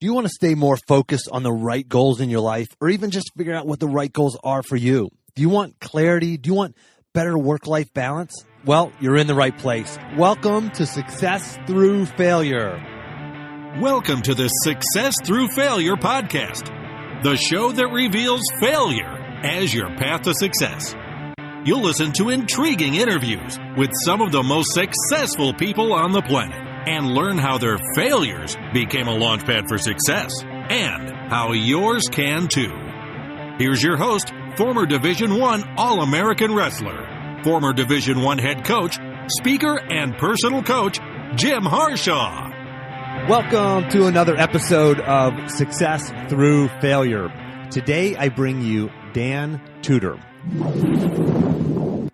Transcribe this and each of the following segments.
Do you want to stay more focused on the right goals in your life, or even just figure out what the right goals are for you? Do you want clarity? Do you want better work-life balance? Well, you're in the right place. Welcome to Success Through Failure. Welcome to the Success Through Failure podcast, the show that reveals failure as your path to success. You'll listen to intriguing interviews with some of the most successful people on the planet and learn how their failures became a launchpad for success and how yours can too. Here's your host, former Division I All-American wrestler, former Division I head coach, speaker, and personal coach, Jim Harshaw. Welcome to another episode of Success Through Failure. Today I bring you Dan Tudor.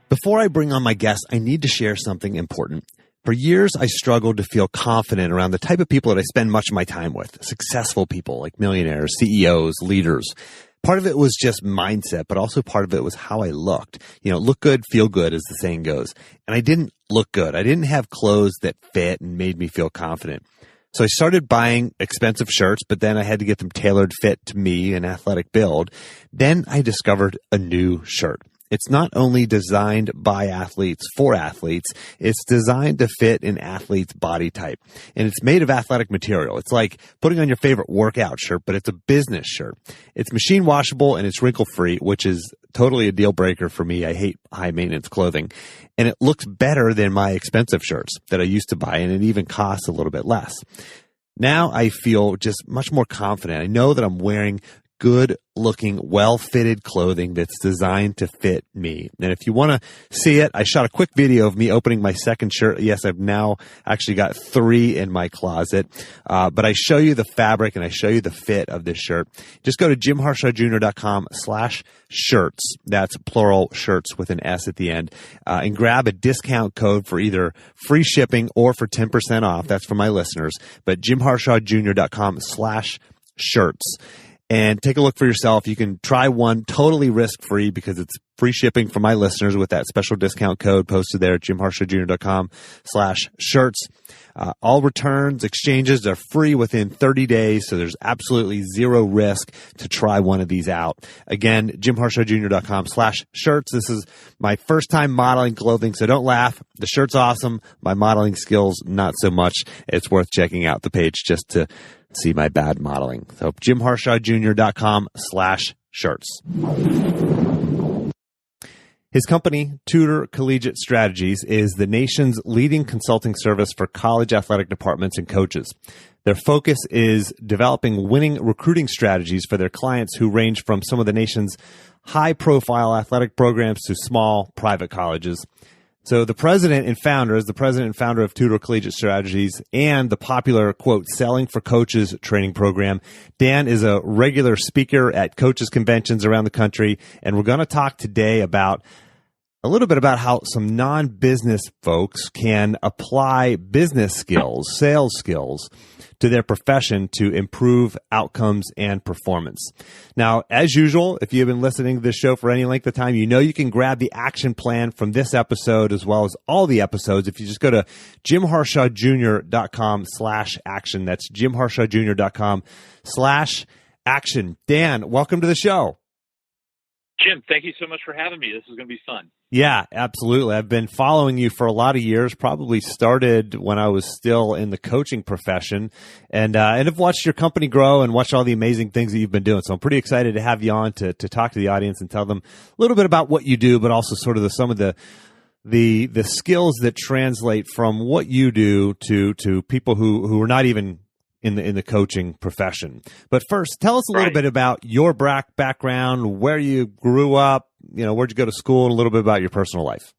Before I bring on my guest, I need to share something important. For years, I struggled to feel confident around the type of people that I spend much of my time with, successful people like millionaires, CEOs, leaders. Part of it was just mindset, but also part of it was how I looked. Look good, feel good, as the saying goes. And I didn't look good. I didn't have clothes that fit and made me feel confident. So I started buying expensive shirts, but then I had to get them tailored fit to me, an athletic build. Then I discovered a new shirt. It's not only designed by athletes for athletes, it's designed to fit an athlete's body type. And it's made of athletic material. It's like putting on your favorite workout shirt, but it's a business shirt. It's machine washable and it's wrinkle free, which is totally a deal breaker for me. I hate high maintenance clothing. And it looks better than my expensive shirts that I used to buy, and it even costs a little bit less. Now I feel just much more confident. I know that I'm wearing good-looking, well-fitted clothing that's designed to fit me. And if you want to see it, I shot a quick video of me opening my second shirt. Yes, I've now actually got 3 in my closet. But I show you the fabric and I show you the fit of this shirt. Just go to jimharshawjr.com/shirts. That's plural shirts with an S at the end. And grab a discount code for either free shipping or for 10% off. That's for my listeners. But jimharshawjr.com/shirts. And take a look for yourself. You can try one totally risk-free because it's free shipping for my listeners with that special discount code posted there at jimharshawjr.com/shirts. All returns, exchanges are free within 30 days, so there's absolutely zero risk to try one of these out. Again, jimharshawjr.com/shirts. This is my first time modeling clothing, so don't laugh. The shirt's awesome. My modeling skills, not so much. It's worth checking out the page just to see my bad modeling. So jimharshawjr.com/shirts. His company, Tudor Collegiate Strategies, is the nation's leading consulting service for college athletic departments and coaches. Their focus is developing winning recruiting strategies for their clients who range from some of the nation's high-profile athletic programs to small private colleges. So the president and founder of Tudor Collegiate Strategies and the popular, quote, Selling for Coaches training program. Dan is a regular speaker at coaches conventions around the country, and we're going to talk today about a little bit about how some non-business folks can apply business skills, sales skills, to their profession to improve outcomes and performance. Now, as usual, if you've been listening to this show for any length of time, you know you can grab the action plan from this episode as well as all the episodes if you just go to jimharshawjr.com/action. That's jimharshawjr.com/action. Dan, welcome to the show. Jim, thank you so much for having me. This is going to be fun. Yeah, absolutely. I've been following you for a lot of years, probably started when I was still in the coaching profession, and I've watched your company grow and watched all the amazing things that you've been doing. So I'm pretty excited to have you on to talk to the audience and tell them a little bit about what you do, but also sort of some of the skills that translate from what you do to people who are not even in the coaching profession. But first, tell us a little bit about your background, where you grew up, where'd you go to school, and a little bit about your personal life.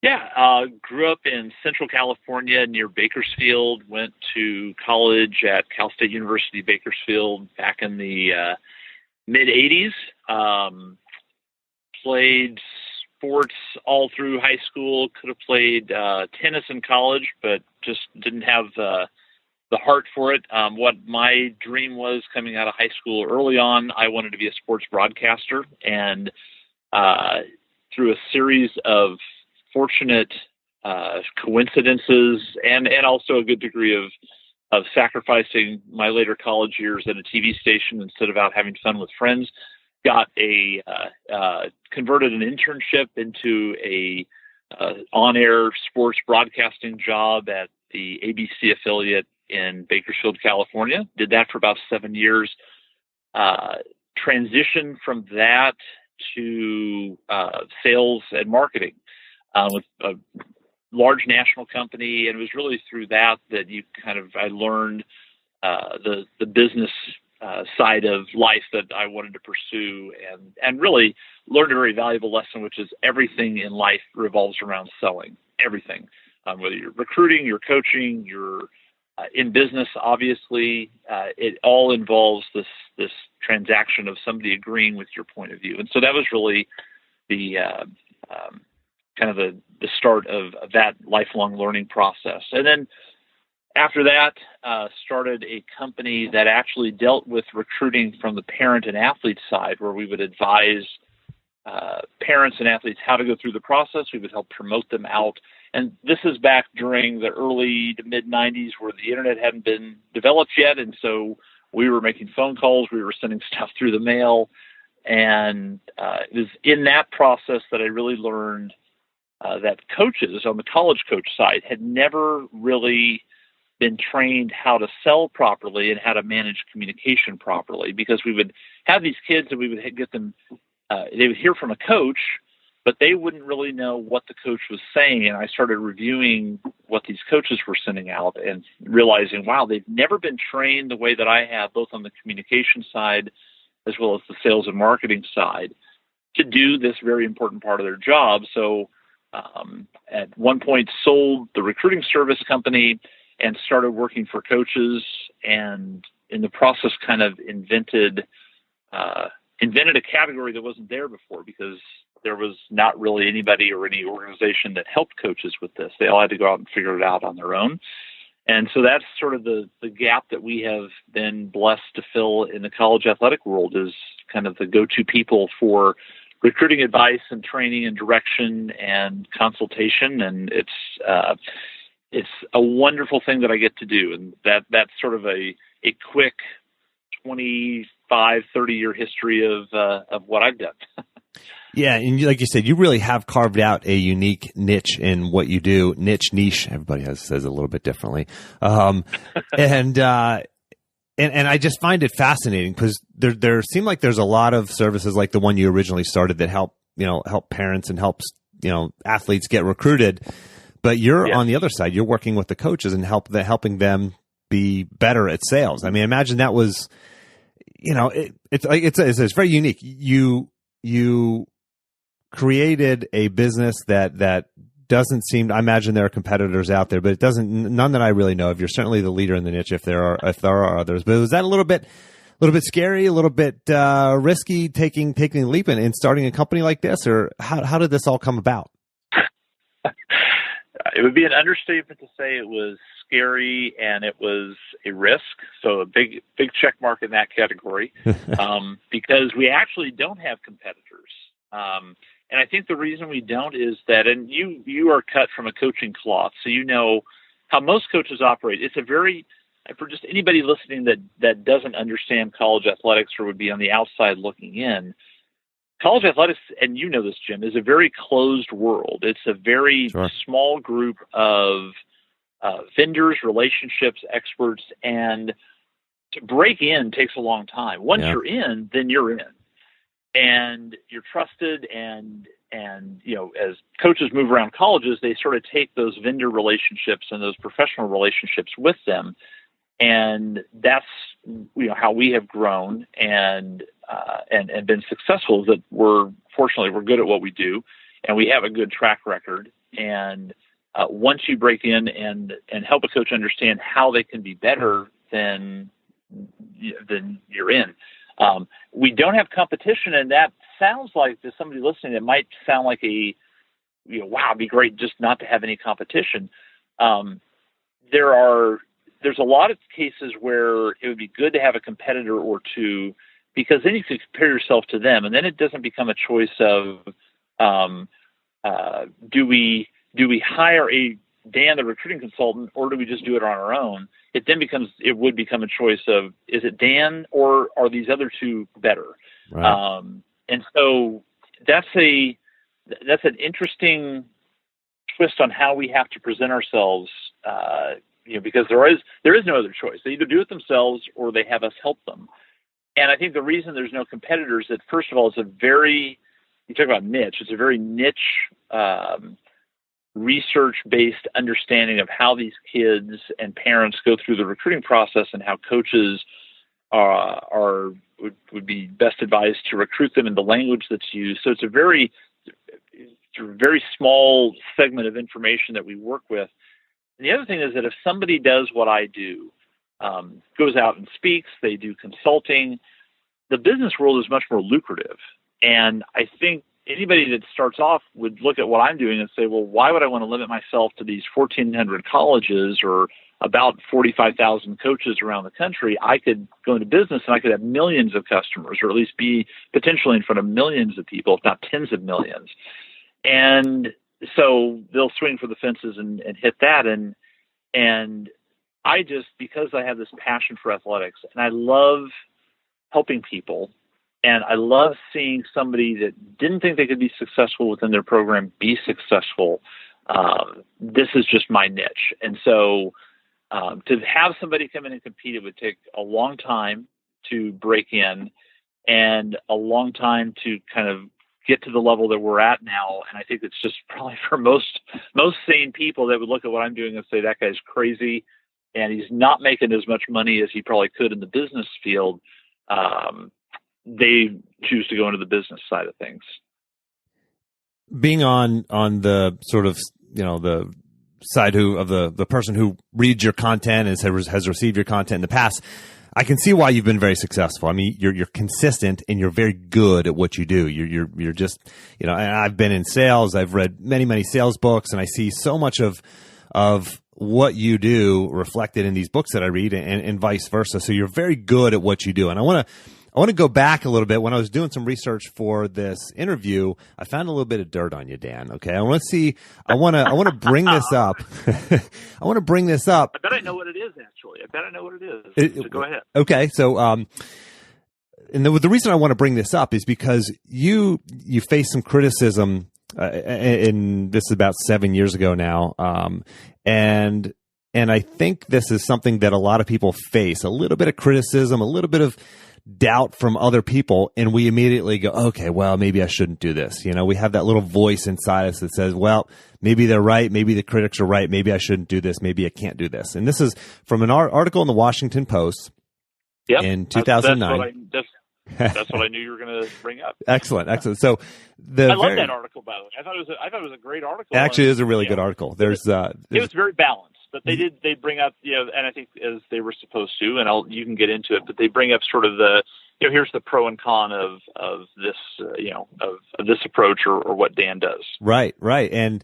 Yeah, grew up in Central California near Bakersfield, went to college at Cal State University, Bakersfield back in the mid-'80s, played sports all through high school, could have played tennis in college, but just didn't have the heart for it. What my dream was coming out of high school early on, I wanted to be a sports broadcaster, and through a series of fortunate coincidences and also a good degree of sacrificing my later college years at a TV station instead of out having fun with friends. Got converted an internship into a on-air sports broadcasting job at the ABC affiliate in Bakersfield, California. Did that for about 7 years. Transitioned from that to sales and marketing with a large national company, and it was really through that I learned the business side of life that I wanted to pursue, and really learned a very valuable lesson, which is everything in life revolves around selling. Everything, whether you're recruiting, you're coaching, you're in business, obviously, it all involves this transaction of somebody agreeing with your point of view, and so that was really the the start of that lifelong learning process. And then after that, started a company that actually dealt with recruiting from the parent and athlete side, where we would advise parents and athletes how to go through the process. We would help promote them out. And this is back during the early to mid 90s, where the internet hadn't been developed yet. And so we were making phone calls, we were sending stuff through the mail. And it was in that process that I really learned that coaches on the college coach side had never really been trained how to sell properly and how to manage communication properly, because we would have these kids and we would get them, they would hear from a coach, but they wouldn't really know what the coach was saying. And I started reviewing what these coaches were sending out and realizing, wow, they've never been trained the way that I have, both on the communication side as well as the sales and marketing side, to do this very important part of their job. So at one point sold the recruiting service company and started working for coaches, and in the process kind of invented a category that wasn't there before, because there was not really anybody or any organization that helped coaches with this. They all had to go out and figure it out on their own. And so that's sort of the gap that we have been blessed to fill in the college athletic world, is kind of the go-to people for recruiting advice and training and direction and consultation. And it's a wonderful thing that I get to do. And that's sort of a quick 25, 30-year history of what I've done. Yeah, and like you said, you really have carved out a unique niche in what you do. Niche. Everybody says it a little bit differently. And I just find it fascinating, because there seem like there's a lot of services like the one you originally started that help parents and helps athletes get recruited. But you're on the other side. You're working with the coaches and helping them be better at sales. I mean, imagine that was, it's very unique. You created a business that doesn't seem. I imagine there are competitors out there, but it doesn't. None that I really know of. You're certainly the leader in the niche, if there are others. But was that a little bit scary, a little bit risky, taking a leap and starting a company like this, or how did this all come about? It would be an understatement to say it was scary and it was a risk. So a big check mark in that category, because we actually don't have competitors. And I think the reason we don't is that, and you are cut from a coaching cloth, so you know how most coaches operate. It's for just anybody listening that doesn't understand college athletics or would be on the outside looking in, college athletics, and you know this, Jim, is a very closed world. It's a very small group of vendors, relationships, experts, and to break in takes a long time. Once you're in, then you're in. And you're trusted, and as coaches move around colleges, they sort of take those vendor relationships and those professional relationships with them. And that's how we have grown and been successful, that we're good at what we do, and we have a good track record. And once you break in and help a coach understand how they can be better, then you're in. We don't have competition, and that sounds like, to somebody listening, it might sound like wow, it'd be great just not to have any competition. There's a lot of cases where it would be good to have a competitor or two, because then you can compare yourself to them, and then it doesn't become a choice of do we hire a Dan, the recruiting consultant, or do we just do it on our own? It would become a choice of, is it Dan or are these other two better? Right. And so that's an interesting twist on how we have to present ourselves, because there is no other choice. They either do it themselves or they have us help them. And I think the reason there's no competitors, that first of all, you talk about niche, it's a very niche, research-based understanding of how these kids and parents go through the recruiting process and how coaches would be best advised to recruit them in the language that's used. So it's a very small segment of information that we work with. And the other thing is that if somebody does what I do, goes out and speaks, they do consulting, the business world is much more lucrative. And I think anybody that starts off would look at what I'm doing and say, well, why would I want to limit myself to these 1,400 colleges or about 45,000 coaches around the country? I could go into business and I could have millions of customers, or at least be potentially in front of millions of people, if not tens of millions. And so they'll swing for the fences and hit that. And I just, because I have this passion for athletics and I love helping people, and I love seeing somebody that didn't think they could be successful within their program be successful. This is just my niche. And so to have somebody come in and compete, it would take a long time to break in and a long time to kind of get to the level that we're at now. And I think it's just probably for most sane people that would look at what I'm doing and say, that guy's crazy and he's not making as much money as he probably could in the business field. They choose to go into the business side of things. Being on the sort of, the side of the person who reads your content and has received your content in the past, I can see why you've been very successful. I mean, you're consistent and you're very good at what you do. You're just, and I've been in sales. I've read many sales books, and I see so much of what you do reflected in these books that I read, and vice versa. So you're very good at what you do. And I want to go back a little bit. When I was doing some research for this interview, I found a little bit of dirt on you, Dan. Okay. I want to bring this up. I want to bring this up. I bet I know what it is, actually. So go ahead. Okay. So, and the reason I want to bring this up is because you faced some criticism, and this is about 7 years ago now. And I think this is something that a lot of people face, a little bit of criticism, a little bit of doubt from other people, and we immediately go, okay, well, maybe I shouldn't do this. We have that little voice inside us that says, well, maybe they're right, maybe the critics are right, maybe I shouldn't do this, maybe I can't do this. And this is from an article in the Washington Post in 2009. That's what I knew you were going to bring up. Excellent. So I love that article, by the way. I thought it was a great article. Actually, it is a really good article. It was very balanced. But they bring up, and I think as they were supposed to, and you can get into it, but they bring up sort of the, here's the pro and con of this, of this approach or what Dan does. Right. And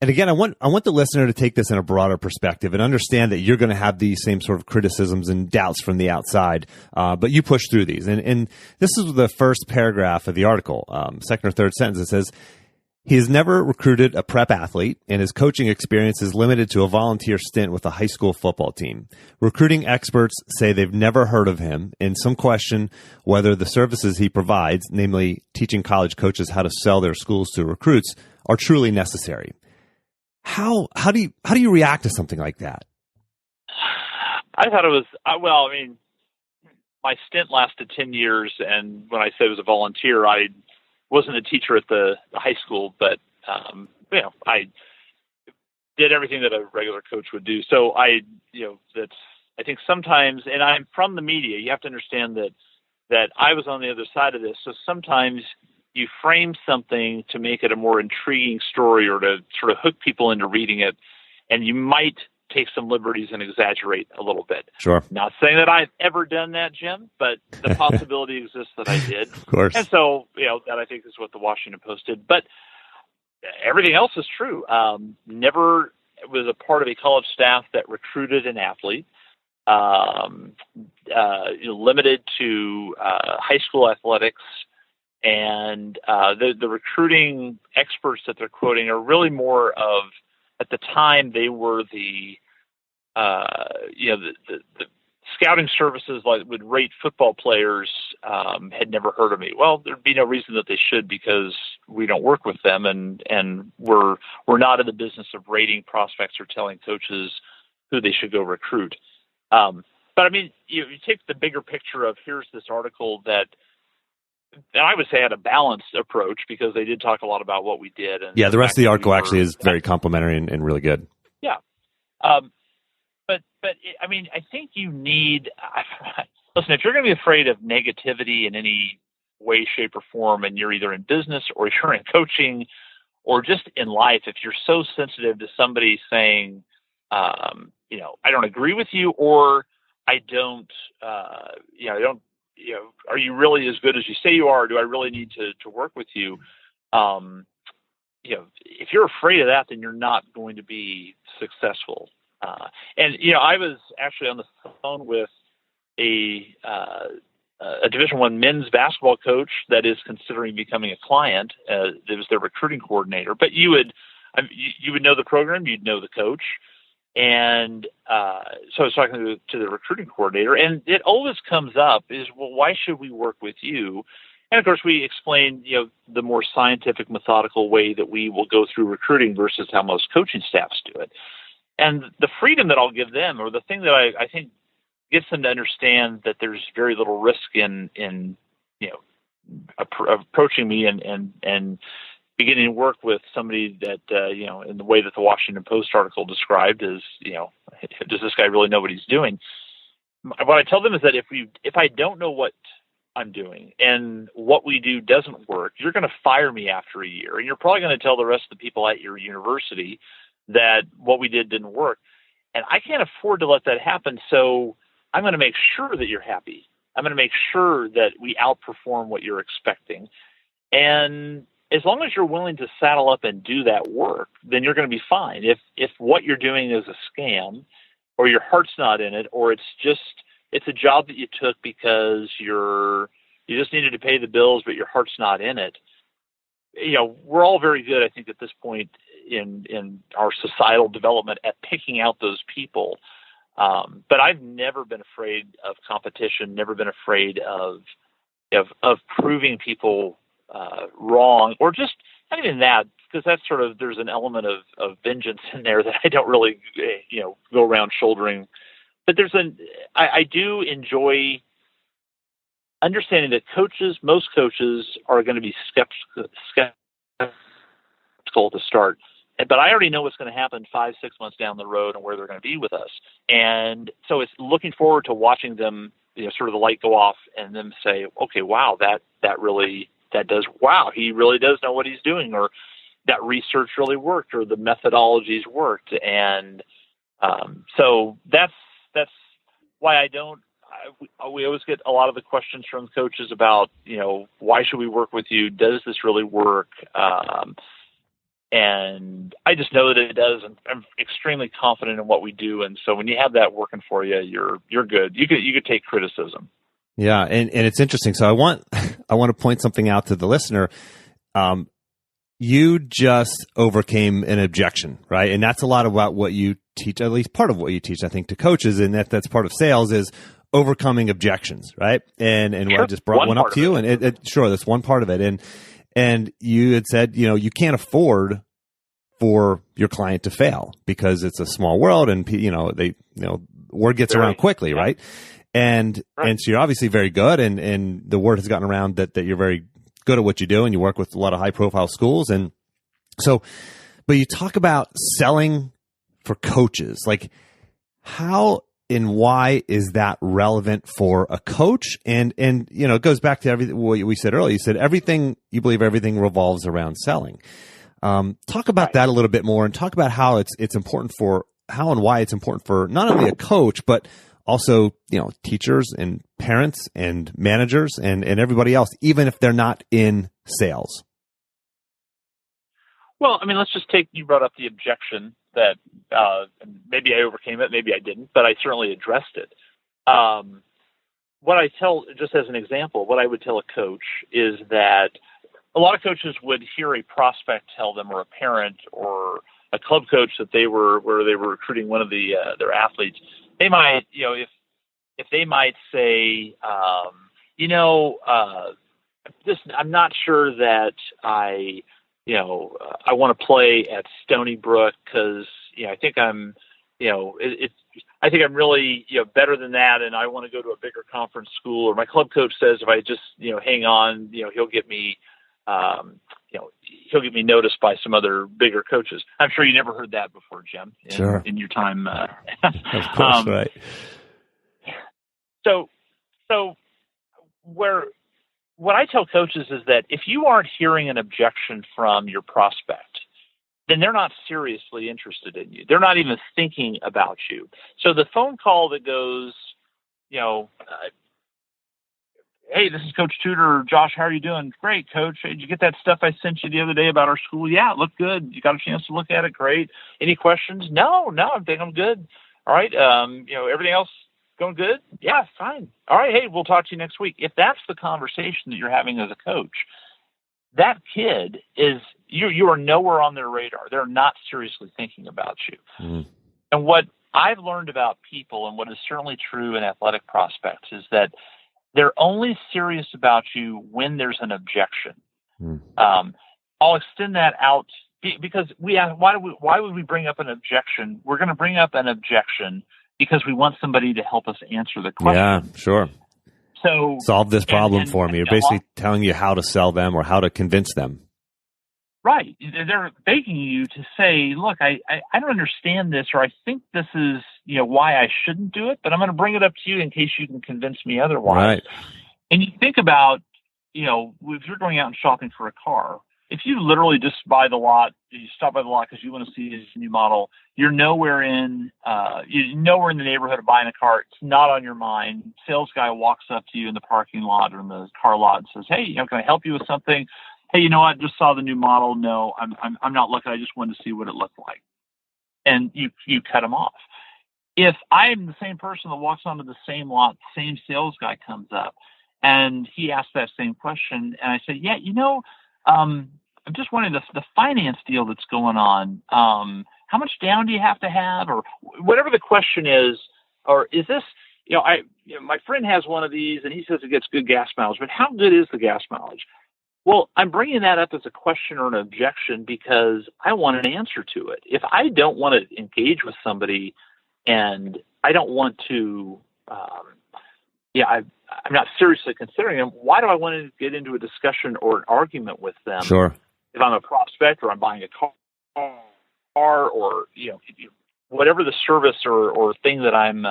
again, I want the listener to take this in a broader perspective and understand that you're going to have these same sort of criticisms and doubts from the outside, but you push through these. And this is the first paragraph of the article, second or third sentence. It says, he has never recruited a prep athlete, and his coaching experience is limited to a volunteer stint with a high school football team. Recruiting experts say they've never heard of him, and some question whether the services he provides, namely teaching college coaches how to sell their schools to recruits, are truly necessary. How do you react to something like that? I thought it was, my stint lasted 10 years, and when I said it was a volunteer, I wasn't a teacher at the high school, but I did everything that a regular coach would do. So I think sometimes, and I'm from the media, you have to understand that I was on the other side of this. So sometimes you frame something to make it a more intriguing story or to sort of hook people into reading it, and you might take some liberties and exaggerate a little bit. Sure. Not saying that I've ever done that, Jim, but the possibility exists that I did. Of course. And so, that I think is what the Washington Post did. But everything else is true. Never was a part of a college staff that recruited an athlete. Limited to high school athletics. And the recruiting experts that they're quoting are really more of at the time they were the scouting services like would rate football players, had never heard of me. Well, there'd be no reason that they should, because we don't work with them, and we're not in the business of rating prospects or telling coaches who they should go recruit. But I mean, you take the bigger picture of, here's this article that I would say had a balanced approach, because they did talk a lot about what we did. And the rest of the article actually is very complimentary and really good. Yeah. But I mean, I think you need, listen, if you're going to be afraid of negativity in any way, shape, or form, and you're either in business or you're in coaching or just in life, if you're so sensitive to somebody saying, I don't agree with you, or I don't, are you really as good as you say you are? Or do I really need to work with you? If you're afraid of that, then you're not going to be successful. I was actually on the phone with a Division I men's basketball coach that is considering becoming a client. It was their recruiting coordinator. But you would know the program, you'd know the coach. And so I was talking to the recruiting coordinator, and it always comes up is, well, why should we work with you? And of course, we explained, the more scientific, methodical way that we will go through recruiting versus how most coaching staffs do it. And the freedom that I'll give them, or the thing that I think gets them to understand that there's very little risk in approaching me and beginning to work with somebody that, in the way that the Washington Post article described is, does this guy really know what he's doing? What I tell them is that if I don't know what I'm doing and what we do doesn't work, you're going to fire me after a year. And you're probably going to tell the rest of the people at your university that what we did didn't work. And I can't afford to let that happen. So I'm going to make sure that you're happy. I'm going to make sure that we outperform what you're expecting. And as long as you're willing to saddle up and do that work, then you're going to be fine. If what you're doing is a scam, or your heart's not in it, or it's a job that you took because you just needed to pay the bills, but your heart's not in it. We're all very good, I think, at this point in our societal development at picking out those people. But I've never been afraid of competition, never been afraid of proving people wrong, or just not even that, because that's sort of, there's an element of vengeance in there that I don't really, go around shouldering. But I do enjoy understanding that most coaches are going to be skeptical to start. But I already know what's going to happen 5-6 months down the road and where they're going to be with us. And so it's looking forward to watching them, sort of the light go off and them say, okay, wow, wow, he really does know what he's doing, or that research really worked, or the methodologies worked. And so that's why we always get a lot of the questions from coaches about, why should we work with you? Does this really work? And I just know that it does, and I'm extremely confident in what we do. And so when you have that working for you, you're good. You could take criticism. Yeah, and it's interesting. So I want to point something out to the listener. You just overcame an objection, right? And that's a lot about what you teach, at least part of what you teach, I think, to coaches, and that's part of sales is overcoming objections, right? And sure. I just brought one up to you, and sure, that's one part of it. And you had said, you can't afford for your client to fail because it's a small world, and word gets around quickly, right? And so you're obviously very good, and the word has gotten around that you're very good at what you do, and you work with a lot of high profile schools. And so, but you talk about selling for coaches, like how and why is that relevant for a coach? And it goes back to everything what we said earlier. You said you believe everything revolves around selling. Talk about that a little bit more, and talk about how it's important for how and why it's important for not only a coach, but also, teachers and parents and managers and everybody else, even if they're not in sales. Well, I mean, you brought up the objection that maybe I overcame it, maybe I didn't, but I certainly addressed it. What I tell, just as an example, what I would tell a coach is that a lot of coaches would hear a prospect tell them, or a parent or club coach that they were recruiting one of their athletes. They might, if they might say, I'm not sure that I want to play at Stony Brook because I think I'm I think I'm really better than that, and I want to go to a bigger conference school. Or my club coach says if I just hang on, he'll get me noticed by some other bigger coaches. I'm sure you never heard that before, Jim. Sure. In your time, of course, right. So what I tell coaches is that if you aren't hearing an objection from your prospect, then they're not seriously interested in you. They're not even thinking about you. So the phone call that goes, hey, this is Coach Tudor. Josh, how are you doing? Great, Coach. Hey, did you get that stuff I sent you the other day about our school? Yeah, it looked good. You got a chance to look at it? Great. Any questions? No, I think I'm good. All right. Everything else going good? Yeah, fine. All right. Hey, we'll talk to you next week. If that's the conversation that you're having as a coach, that kid is you are nowhere on their radar. They're not seriously thinking about you. Mm. And what I've learned about people, and what is certainly true in athletic prospects, is that they're only serious about you when there's an objection. Mm. I'll extend that out because why would we bring up an objection? We're going to bring up an objection because we want somebody to help us answer the question. Yeah, sure. So solve this problem for me. You're basically telling you how to sell them or how to convince them. Right. They're begging you to say, look, I don't understand this, or I think this is, why I shouldn't do it, but I'm going to bring it up to you in case you can convince me otherwise. Right. And you think about, if you're going out and shopping for a car, if you literally just you stop by the lot because you want to see this new model, you're nowhere in the neighborhood of buying a car. It's not on your mind. Sales guy walks up to you in the parking lot or in the car lot and says, hey, can I help you with something? Hey, you know what? Just saw the new model. No, I'm not looking. I just wanted to see what it looked like. And you cut them off. If I'm the same person that walks onto the same lot, same sales guy comes up and he asks that same question, and I say, yeah, I'm just wondering the finance deal that's going on. How much down do you have to have, or whatever the question is, or is this? My friend has one of these, and he says it gets good gas mileage. But how good is the gas mileage? Well, I'm bringing that up as a question or an objection because I want an answer to it. If I don't want to engage with somebody, and I don't want to, I'm not seriously considering them, why do I want to get into a discussion or an argument with them? Sure. If I'm a prospect or I'm buying a car or whatever the service or thing that I'm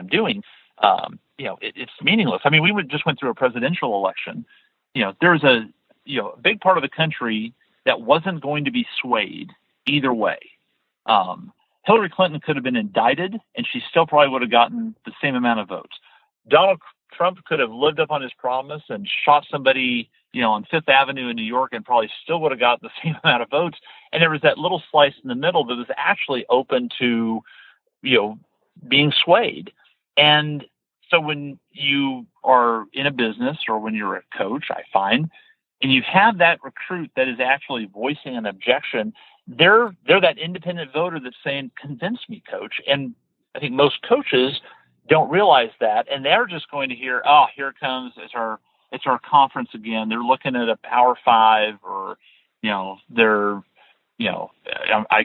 doing, it's meaningless. I mean, we just went through a presidential election. There's a big part of the country that wasn't going to be swayed either way. Hillary Clinton could have been indicted, and she still probably would have gotten the same amount of votes. Donald Trump could have lived up on his promise and shot somebody, on Fifth Avenue in New York, and probably still would have got the same amount of votes. And there was that little slice in the middle that was actually open to, being swayed. And so when you are in a business or when you're a coach, I find, and you have that recruit that is actually voicing an objection, they're that independent voter that's saying, convince me, coach. And I think most coaches don't realize that, and they're just going to hear, oh, here it comes. It's our conference again. They're looking at a Power Five, or I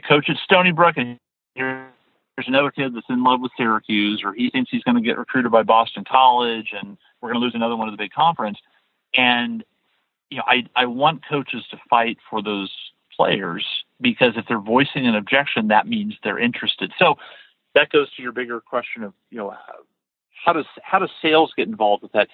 coach at Stony Brook, and here's another kid that's in love with Syracuse, or he thinks he's going to get recruited by Boston College, and we're going to lose another one of the big conference. And I want coaches to fight for those players, because if they're voicing an objection, that means they're interested. So that goes to your bigger question of, how does sales get involved with that?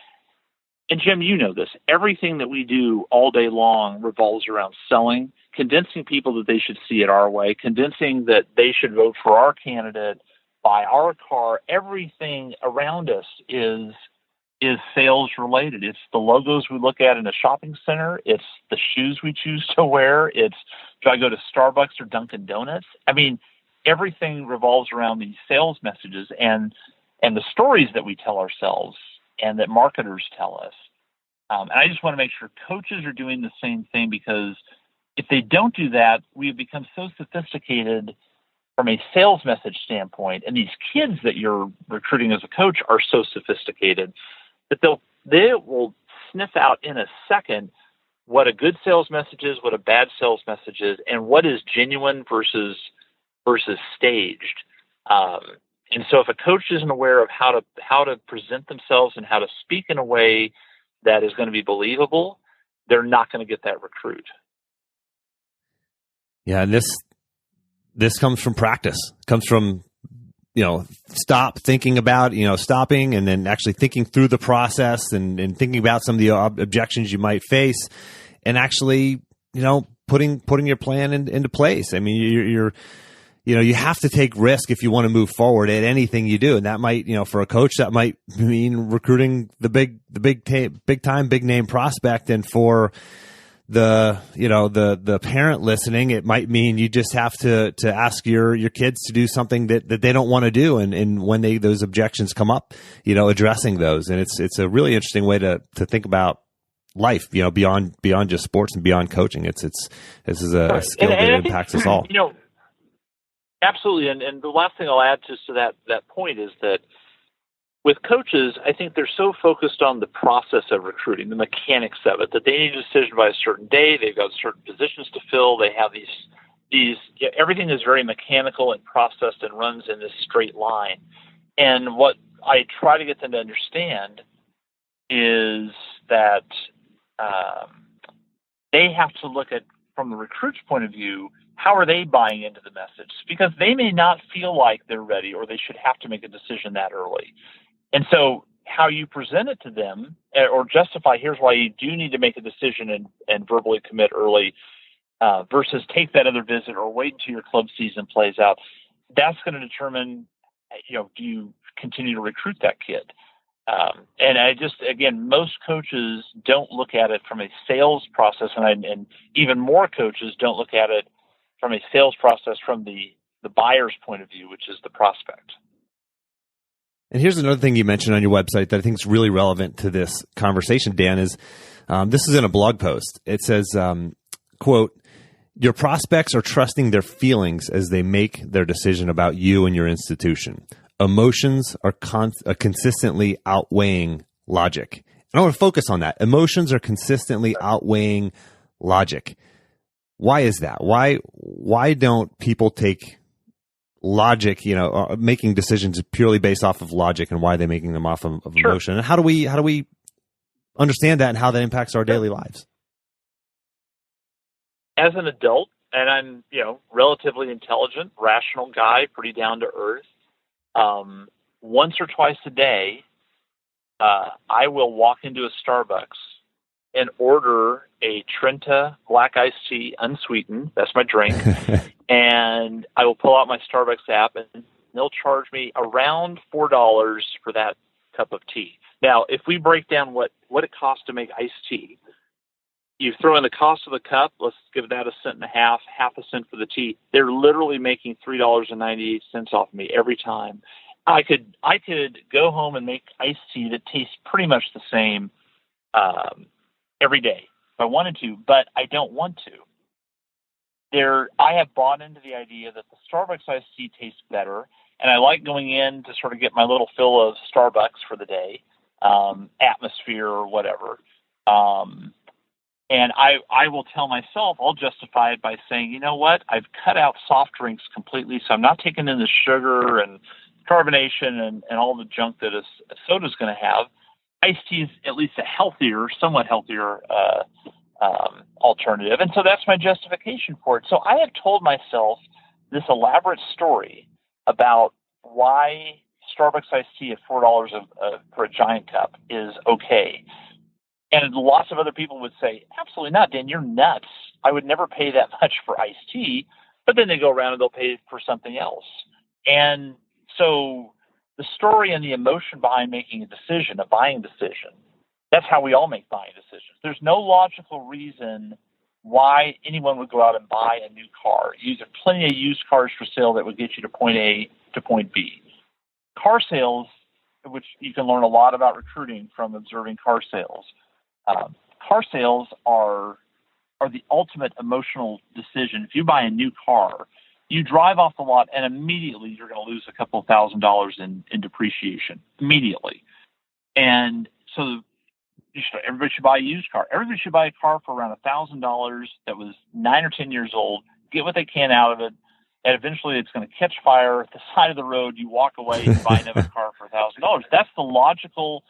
And Jim, this, everything that we do all day long revolves around selling, convincing people that they should see it our way, convincing that they should vote for our candidate, buy our car. Everything around us is sales related. It's the logos we look at in a shopping center. It's the shoes we choose to wear. It's, do I go to Starbucks or Dunkin' Donuts? I mean, everything revolves around these sales messages and the stories that we tell ourselves and that marketers tell us. And I just want to make sure coaches are doing the same thing, because if they don't do that, we've become so sophisticated from a sales message standpoint, and these kids that you're recruiting as a coach are so sophisticated that they will sniff out in a second what a good sales message is, what a bad sales message is, and what is genuine versus staged. And so if a coach isn't aware of how to present themselves and how to speak in a way that is going to be believable, they're not going to get that recruit. Yeah, and this comes from practice. It comes from, stopping and then actually thinking through the process and thinking about some of the objections you might face, and actually, putting your plan into place. I mean, you have to take risk if you want to move forward at anything you do. And that might, for a coach, that might mean recruiting the big time, big name prospect. And for the parent listening, it might mean you just have to ask your kids to do something that they don't want to do. And when those objections come up, addressing those. And it's a really interesting way to think about life, beyond just sports and beyond coaching. This is a skill that impacts us all. Absolutely. And the last thing I'll add just to that point is that with coaches, I think they're so focused on the process of recruiting, the mechanics of it, that they need a decision by a certain day. They've got certain positions to fill. They have these everything is very mechanical and processed and runs in this straight line. And what I try to get them to understand is that they have to look at, from the recruit's point of view, how are they buying into the message? Because they may not feel like they're ready, or they should have to make a decision that early. And so how you present it to them, or justify, here's why you do need to make a decision and verbally commit early, versus take that other visit or wait until your club season plays out, that's going to determine, do you continue to recruit that kid? And most coaches don't look at it from a sales process, and even more coaches don't look at it from a sales process from the buyer's point of view, which is the prospect. And here's another thing you mentioned on your website that I think is really relevant to this conversation, Dan, is this is in a blog post. It says, quote, "Your prospects are trusting their feelings as they make their decision about you and your institution. Emotions are consistently outweighing logic." And I want to focus on that. Emotions are consistently outweighing logic. Why is that? Why don't people take logic, making decisions purely based off of logic, and why are they making them off of emotion? And how do we understand that and how that impacts our daily lives? As an adult, and I'm, relatively intelligent, rational guy, pretty down to earth, once or twice a day, I will walk into a Starbucks and order a Trenta black iced tea, unsweetened. That's my drink. And I will pull out my Starbucks app, and they'll charge me around $4 for that cup of tea. Now, if we break down what it costs to make iced tea, you throw in the cost of the cup, let's give that $1.50, half a cent for the tea. They're literally making $3.98 off of me every time. I could go home and make iced tea that tastes pretty much the same every day if I wanted to, but I don't want to. I have bought into the idea that the Starbucks iced tea tastes better, and I like going in to sort of get my little fill of Starbucks for the day, atmosphere or whatever. And I will tell myself, I'll justify it by saying, you know what, I've cut out soft drinks completely, so I'm not taking in the sugar and carbonation and all the junk that a soda's going to have. Iced tea is at least a somewhat healthier alternative. And so that's my justification for it. So I have told myself this elaborate story about why Starbucks iced tea at $4 for a giant cup is okay. And lots of other people would say, absolutely not, Dan, you're nuts. I would never pay that much for iced tea. But then they go around and they'll pay for something else. And so the story and the emotion behind making a buying decision, that's how we all make buying decisions. There's no logical reason why anyone would go out and buy a new car. There's plenty of used cars for sale that would get you to point A to point B. Car sales, which you can learn a lot about recruiting from observing car sales. Car sales are are the ultimate emotional decision. If you buy a new car, you drive off the lot and immediately you're going to lose a couple of $1,000s in depreciation immediately. And so everybody should buy a used car. Everybody should buy a car for around $1,000 that was 9 or 10 years old, get what they can out of it, and eventually it's going to catch fire at the side of the road. You walk away and buy another car for $1,000. That's the logical,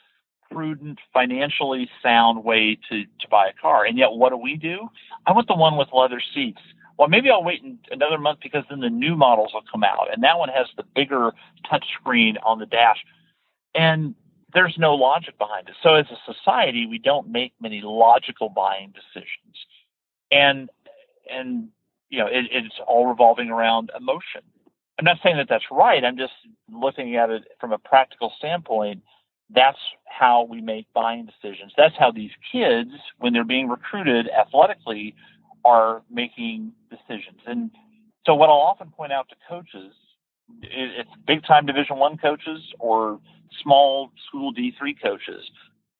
prudent, financially sound way to buy a car. And yet what do? I want the one with leather seats. Well, maybe I'll wait another month because then the new models will come out, and that one has the bigger touch screen on the dash. And there's no logic behind it. So as a society, we don't make many logical buying decisions. And it's all revolving around emotion. I'm not saying that that's right. I'm just looking at it from a practical standpoint. That's how we make buying decisions. That's how these kids, when they're being recruited athletically, are making decisions. And so what I'll often point out to coaches, it's big-time Division I coaches or small school D3 coaches,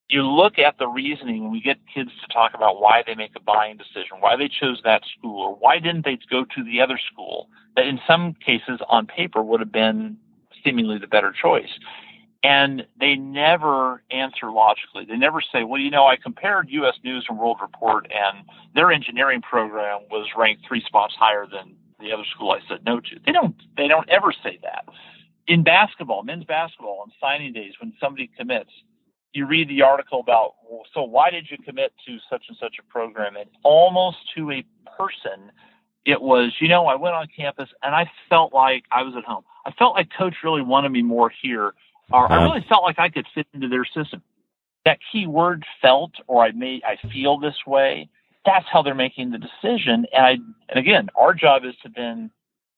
you look at the reasoning when we get kids to talk about why they make a buying decision, why they chose that school, or why didn't they go to the other school that in some cases on paper would have been seemingly the better choice. And they never answer logically. They never say, well, I compared U.S. News and World Report, and their engineering program was ranked 3 spots higher than the other school I said no to. They don't ever say that. In basketball, men's basketball, on signing days, when somebody commits, you read the article about, well, so why did you commit to such and such a program? And almost to a person, it was, I went on campus and I felt like I was at home. I felt like coach really wanted me more here. Or I really felt like I could fit into their system. That key word felt, or I feel this way, that's how they're making the decision. And again, our job is to then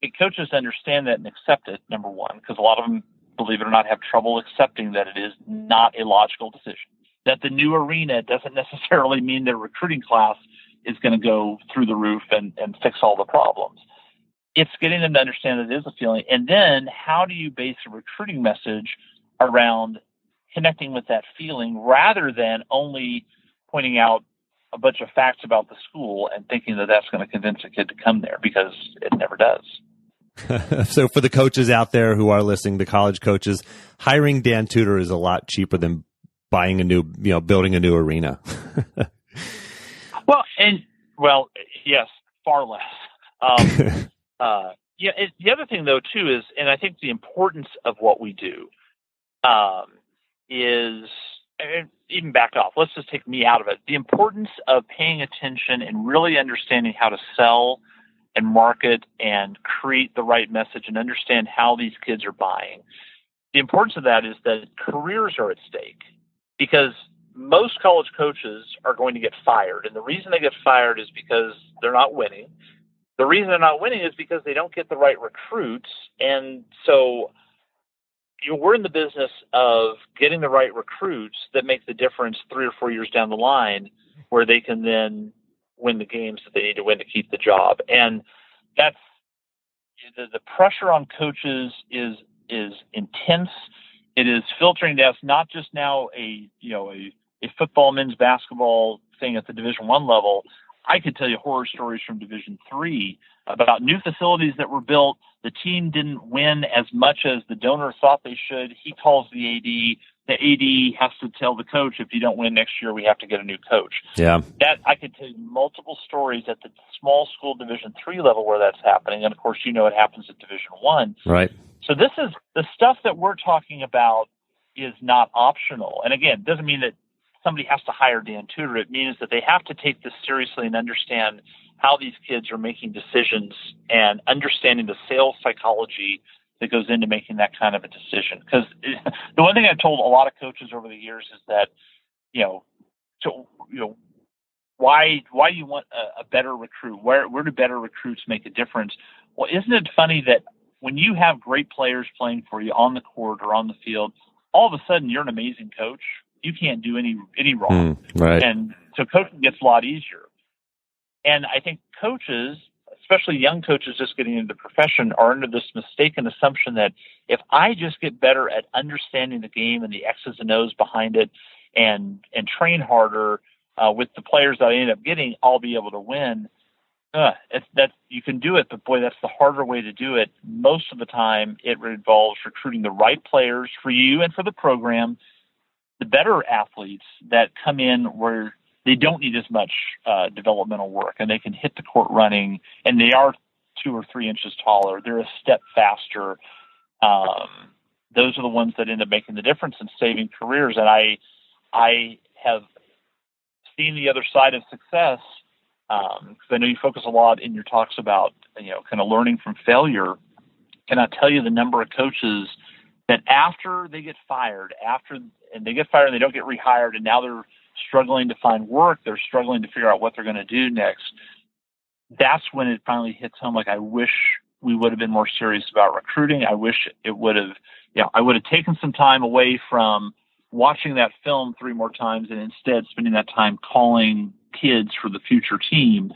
get coaches to understand that and accept it, number one, because a lot of them, believe it or not, have trouble accepting that it is not a logical decision. That the new arena doesn't necessarily mean their recruiting class is going to go through the roof and fix all the problems. It's getting them to understand that it is a feeling. And then how do you base a recruiting message around connecting with that feeling rather than only pointing out a bunch of facts about the school and thinking that that's going to convince a kid to come there, because it never does. So for the coaches out there who are listening, the college coaches, hiring Dan Tudor is a lot cheaper than buying building a new arena. Well, yes, far less. The other thing though too is, and I think the importance of what we do is, even back off, let's just take me out of it. The importance of paying attention and really understanding how to sell and market and create the right message and understand how these kids are buying. The importance of that is that careers are at stake, because most college coaches are going to get fired. And the reason they get fired is because they're not winning. The reason they're not winning is because they don't get the right recruits. And so we're in the business of getting the right recruits that make the difference 3 or 4 years down the line, where they can then win the games that they need to win to keep the job. And that's the pressure on coaches is intense. It is filtering down. It's not just now a football, men's basketball thing at the Division I level. I could tell you horror stories from Division III about new facilities that were built. The team didn't win as much as the donor thought they should. He calls the AD. The AD has to tell the coach, if you don't win next year, we have to get a new coach. Yeah. That I could tell you multiple stories at the small school Division III level where that's happening. And of course, it happens at Division I. Right. So this is the stuff that we're talking about is not optional. And again, it doesn't mean that somebody has to hire Dan Tudor. It means that they have to take this seriously and understand how these kids are making decisions and understanding the sales psychology that goes into making that kind of a decision. Because the one thing I've told a lot of coaches over the years is that, why you want a better recruit? Where do better recruits make a difference? Well, isn't it funny that when you have great players playing for you on the court or on the field, all of a sudden you're an amazing coach. You can't do any wrong. Right. And so coaching gets a lot easier. And I think coaches, especially young coaches just getting into the profession, are under this mistaken assumption that if I just get better at understanding the game and the X's and O's behind it and train harder, with the players that I ended up getting, I'll be able to win. You can do it, but boy, that's the harder way to do it. Most of the time, it involves recruiting the right players for you and for the program, the better athletes that come in where they don't need as much developmental work, and they can hit the court running, and they are 2 or 3 inches taller. They're a step faster. Those are the ones that end up making the difference in saving careers. And I have seen the other side of success, because I know you focus a lot in your talks about, kind of learning from failure. And I tell you the number of coaches that after they get fired, and they don't get rehired, and now they're struggling to find work, they're struggling to figure out what they're going to do next. That's when it finally hits home. Like, I wish we would have been more serious about recruiting. I wish it would have, I would have taken some time away from watching that film 3 more times and instead spending that time calling kids for the future team.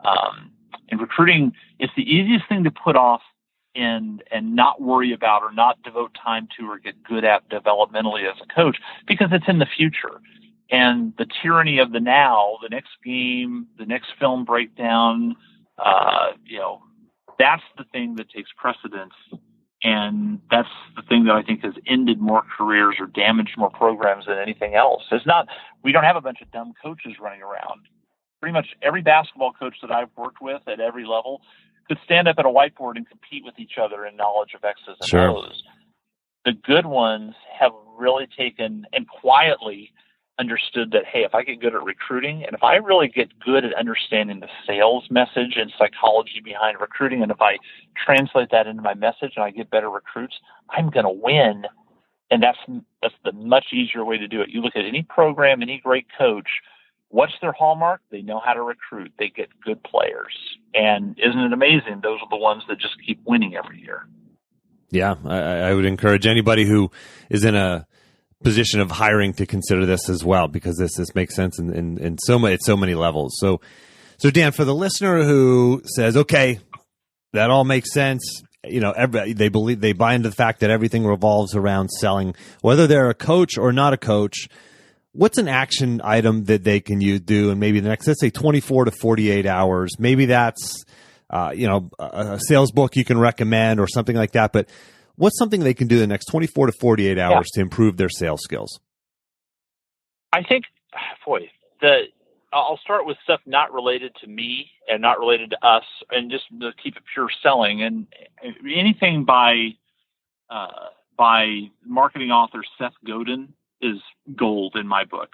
And recruiting is the easiest thing to put off and not worry about or not devote time to or get good at developmentally as a coach, because it's in the future. And the tyranny of the now, the next game, the next film breakdown, that's the thing that takes precedence. And that's the thing that I think has ended more careers or damaged more programs than anything else. We don't have a bunch of dumb coaches running around. Pretty much every basketball coach that I've worked with at every level could stand up at a whiteboard and compete with each other in knowledge of X's and O's. The good ones have really taken and quietly understood that, hey, if I get good at recruiting, and if I really get good at understanding the sales message and psychology behind recruiting, and if I translate that into my message and I get better recruits, I'm going to win. And that's the much easier way to do it. You look at any program, any great coach, what's their hallmark? They know how to recruit. They get good players. And isn't it amazing? Those are the ones that just keep winning every year. Yeah, I would encourage anybody who is in a position of hiring to consider this as well, because this makes sense in so many levels. So Dan, for the listener who says, okay, that all makes sense, they buy into the fact that everything revolves around selling, whether they're a coach or not a coach. What's an action item that they can do in maybe the next, let's say, 24 to 48 hours? Maybe that's a sales book you can recommend or something like that. But what's something they can do the next 24 to 48 hours to improve their sales skills? I think, I'll start with stuff not related to me and not related to us, and just to keep it pure selling. And anything by marketing author Seth Godin is gold in my book.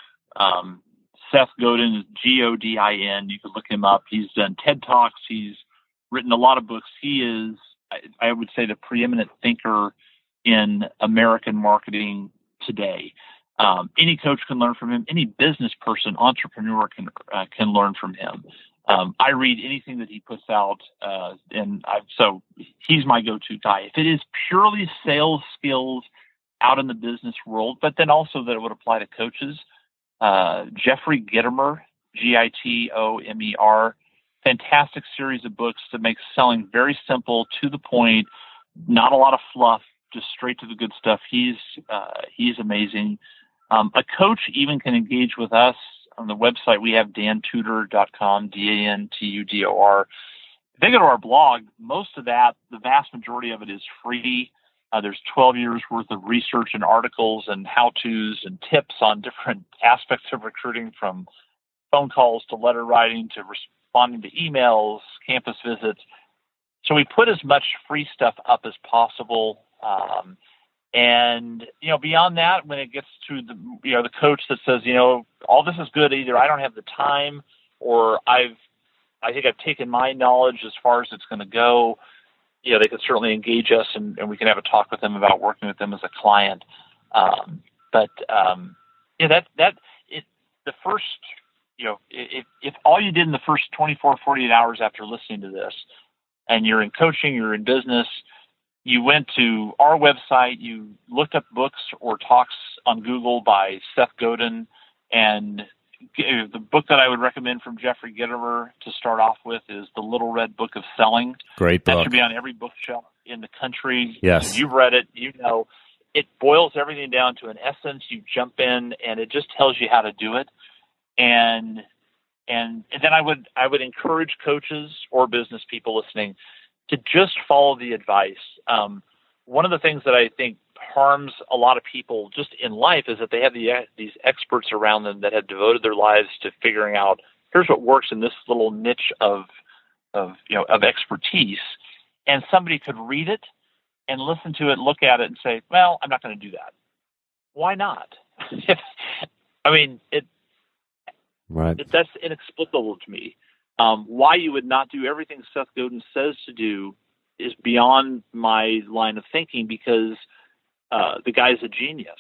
Seth Godin is Godin. You can look him up. He's done TED Talks. He's written a lot of books. He is, I would say, the preeminent thinker in American marketing today. Any coach can learn from him. Any business person, entrepreneur can learn from him. I read anything that he puts out, so he's my go-to guy. If it is purely sales skills out in the business world, but then also that it would apply to coaches, Jeffrey Gitomer, Gitomer, fantastic series of books that make selling very simple, to the point, not a lot of fluff, just straight to the good stuff. He's amazing. A coach even can engage with us on the website. We have dantudor.com, DANTUDOR. If they go to our blog, most of that, the vast majority of it is free. There's 12 years worth of research and articles and how-tos and tips on different aspects of recruiting, from phone calls to letter writing to responding to emails, campus visits. So we put as much free stuff up as possible. And beyond that, when it gets to the coach that says, all this is good, either I don't have the time, or I think I've taken my knowledge as far as it's going to go, they could certainly engage us, and we can have a talk with them about working with them as a client. The first, if all you did in the first 24, 48 hours after listening to this, and you're in coaching, you're in business, you went to our website, you looked up books or talks on Google by Seth Godin, and the book that I would recommend from Jeffrey Gitomer to start off with is The Little Red Book of Selling. Great book. That should be on every bookshelf in the country. Yes. You've read it. It boils everything down to an essence. You jump in, and it just tells you how to do it. And then I would encourage coaches or business people listening to just follow the advice. One of the things that I think harms a lot of people just in life is that they have these experts around them that have devoted their lives to figuring out, here's what works in this little niche of expertise. And somebody could read it and listen to it, look at it, and say, well, I'm not going to do that. Why not? That's inexplicable to me. Why you would not do everything Seth Godin says to do is beyond my line of thinking, because the guy's a genius.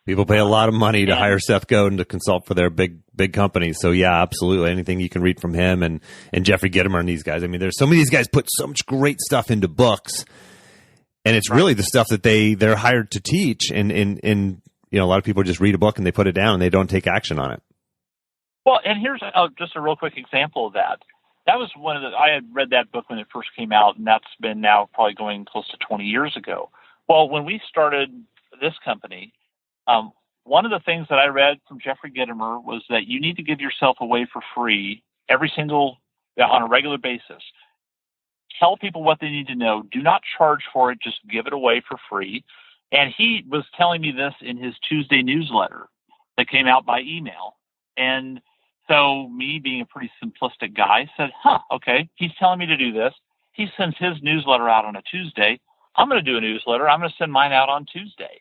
People pay a lot of money to hire Seth Godin to consult for their big companies. So yeah, absolutely. Anything you can read from him and Jeffrey Gitomer and these guys. I mean, there's so many of these guys put so much great stuff into books, and it's really the stuff that they're hired to teach. And a lot of people just read a book and they put it down and they don't take action on it. Well, and here's just a real quick example of that. That was I had read that book when it first came out, and that's been now probably going close to 20 years ago. Well, when we started this company, one of the things that I read from Jeffrey Gitomer was that you need to give yourself away for free on a regular basis. Tell people what they need to know. Do not charge for it. Just give it away for free. And he was telling me this in his Tuesday newsletter that came out by email. And so me, being a pretty simplistic guy, said, okay, he's telling me to do this. He sends his newsletter out on a Tuesday. I'm going to do a newsletter. I'm going to send mine out on Tuesday.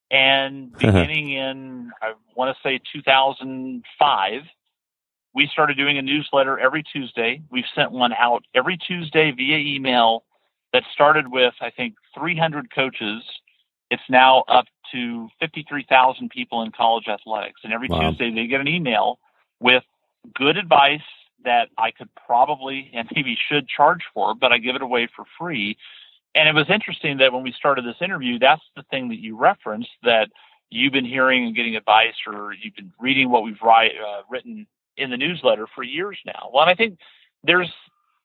And beginning in, I want to say 2005, we started doing a newsletter every Tuesday. We've sent one out every Tuesday via email that started with, I think, 300 coaches. It's now up to 53,000 people in college athletics. And every Tuesday they get an email with good advice that I could probably and maybe should charge for, but I give it away for free. And it was interesting that when we started this interview, that's the thing that you referenced, that you've been hearing and getting advice, or you've been reading what we've written in the newsletter for years now. Well, and I think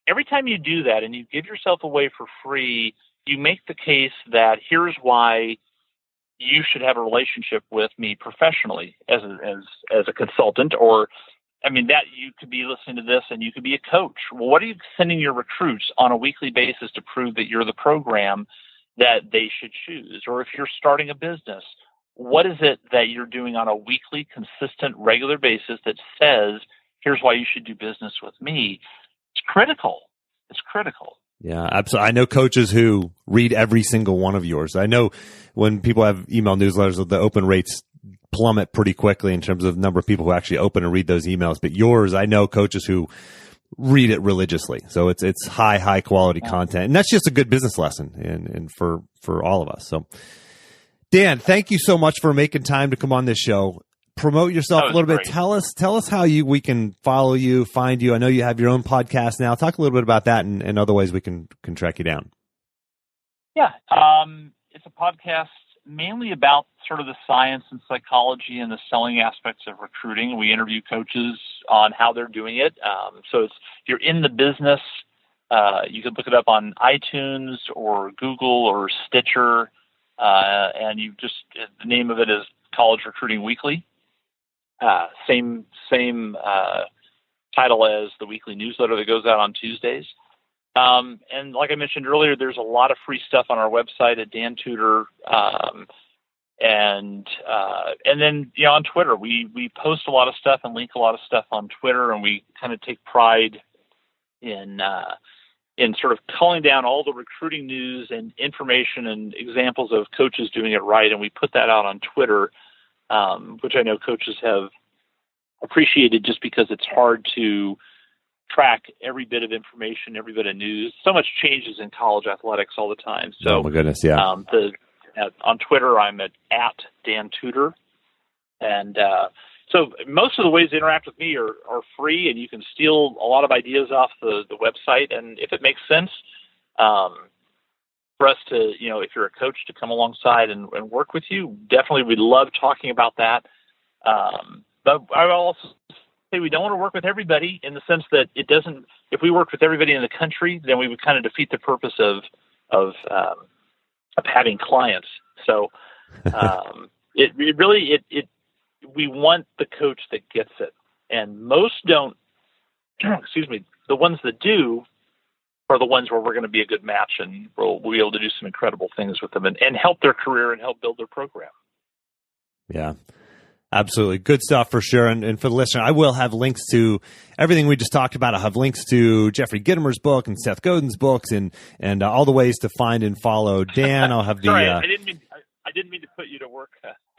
every time you do that and you give yourself away for free, you make the case that here's why you should have a relationship with me professionally as a consultant, or, I mean, that you could be listening to this and you could be a coach. Well, what are you sending your recruits on a weekly basis to prove that you're the program that they should choose? Or if you're starting a business, what is it that you're doing on a weekly, consistent, regular basis that says, here's why you should do business with me? It's critical. It's critical. Yeah, absolutely. I know coaches who read every single one of yours. I know when people have email newsletters, the open rates plummet pretty quickly in terms of the number of people who actually open and read those emails. But yours, I know coaches who read it religiously. So it's high quality content. And that's just a good business lesson and for all of us. So Dan, thank you so much for making time to come on this show. Promote yourself a little bit. Tell us how we can follow you, find you. I know you have your own podcast now. Talk a little bit about that and other ways we can track you down. Yeah. It's a podcast mainly about sort of the science and psychology and the selling aspects of recruiting. We interview coaches on how they're doing it. So if you're in the business, you can look it up on iTunes or Google or Stitcher. And the name of it is College Recruiting Weekly. Same title as the weekly newsletter that goes out on Tuesdays. And like I mentioned earlier, there's a lot of free stuff on our website at Dan Tudor. And then, on Twitter, we post a lot of stuff and link a lot of stuff on Twitter, and we kind of take pride in sort of culling down all the recruiting news and information and examples of coaches doing it right. And we put that out on Twitter, which I know coaches have appreciated, just because it's hard to track every bit of information, every bit of news. So much changes in college athletics all the time. So, oh my goodness, yeah. On Twitter, I'm at Dan Tudor. And so most of the ways to interact with me are free, and you can steal a lot of ideas off the website. And if it makes sense for us to, if you're a coach, to come alongside and work with you, definitely we'd love talking about that. But I will also say we don't want to work with everybody, in the sense that if we worked with everybody in the country, then we would kind of defeat the purpose of having clients. So we want the coach that gets it. And most don't, excuse me, the ones that do are the ones where we're going to be a good match, and we'll be able to do some incredible things with them and help their career and help build their program. Yeah, absolutely. Good stuff for sure. And for the listener, I will have links to everything we just talked about. I'll have links to Jeffrey Gitomer's book and Seth Godin's books and all the ways to find and follow Dan. I'll have the... Sorry, I didn't mean to put you to work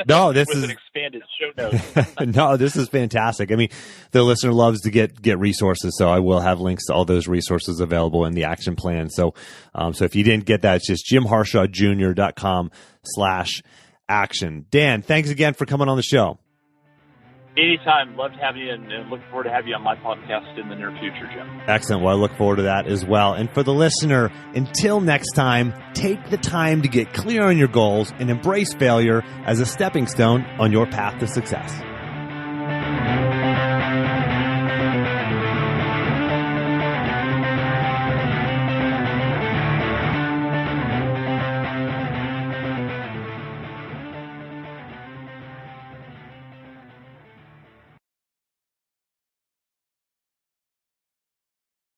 no, this with is an expanded show notes. No, this is fantastic. I mean, the listener loves to get resources, so I will have links to all those resources available in the action plan. So if you didn't get that, it's just jimharshawjr.com/action. Dan, thanks again for coming on the show. Anytime. Love to have you, and look forward to have you on my podcast in the near future, Jim. Excellent. Well, I look forward to that as well. And for the listener, until next time, take the time to get clear on your goals and embrace failure as a stepping stone on your path to success.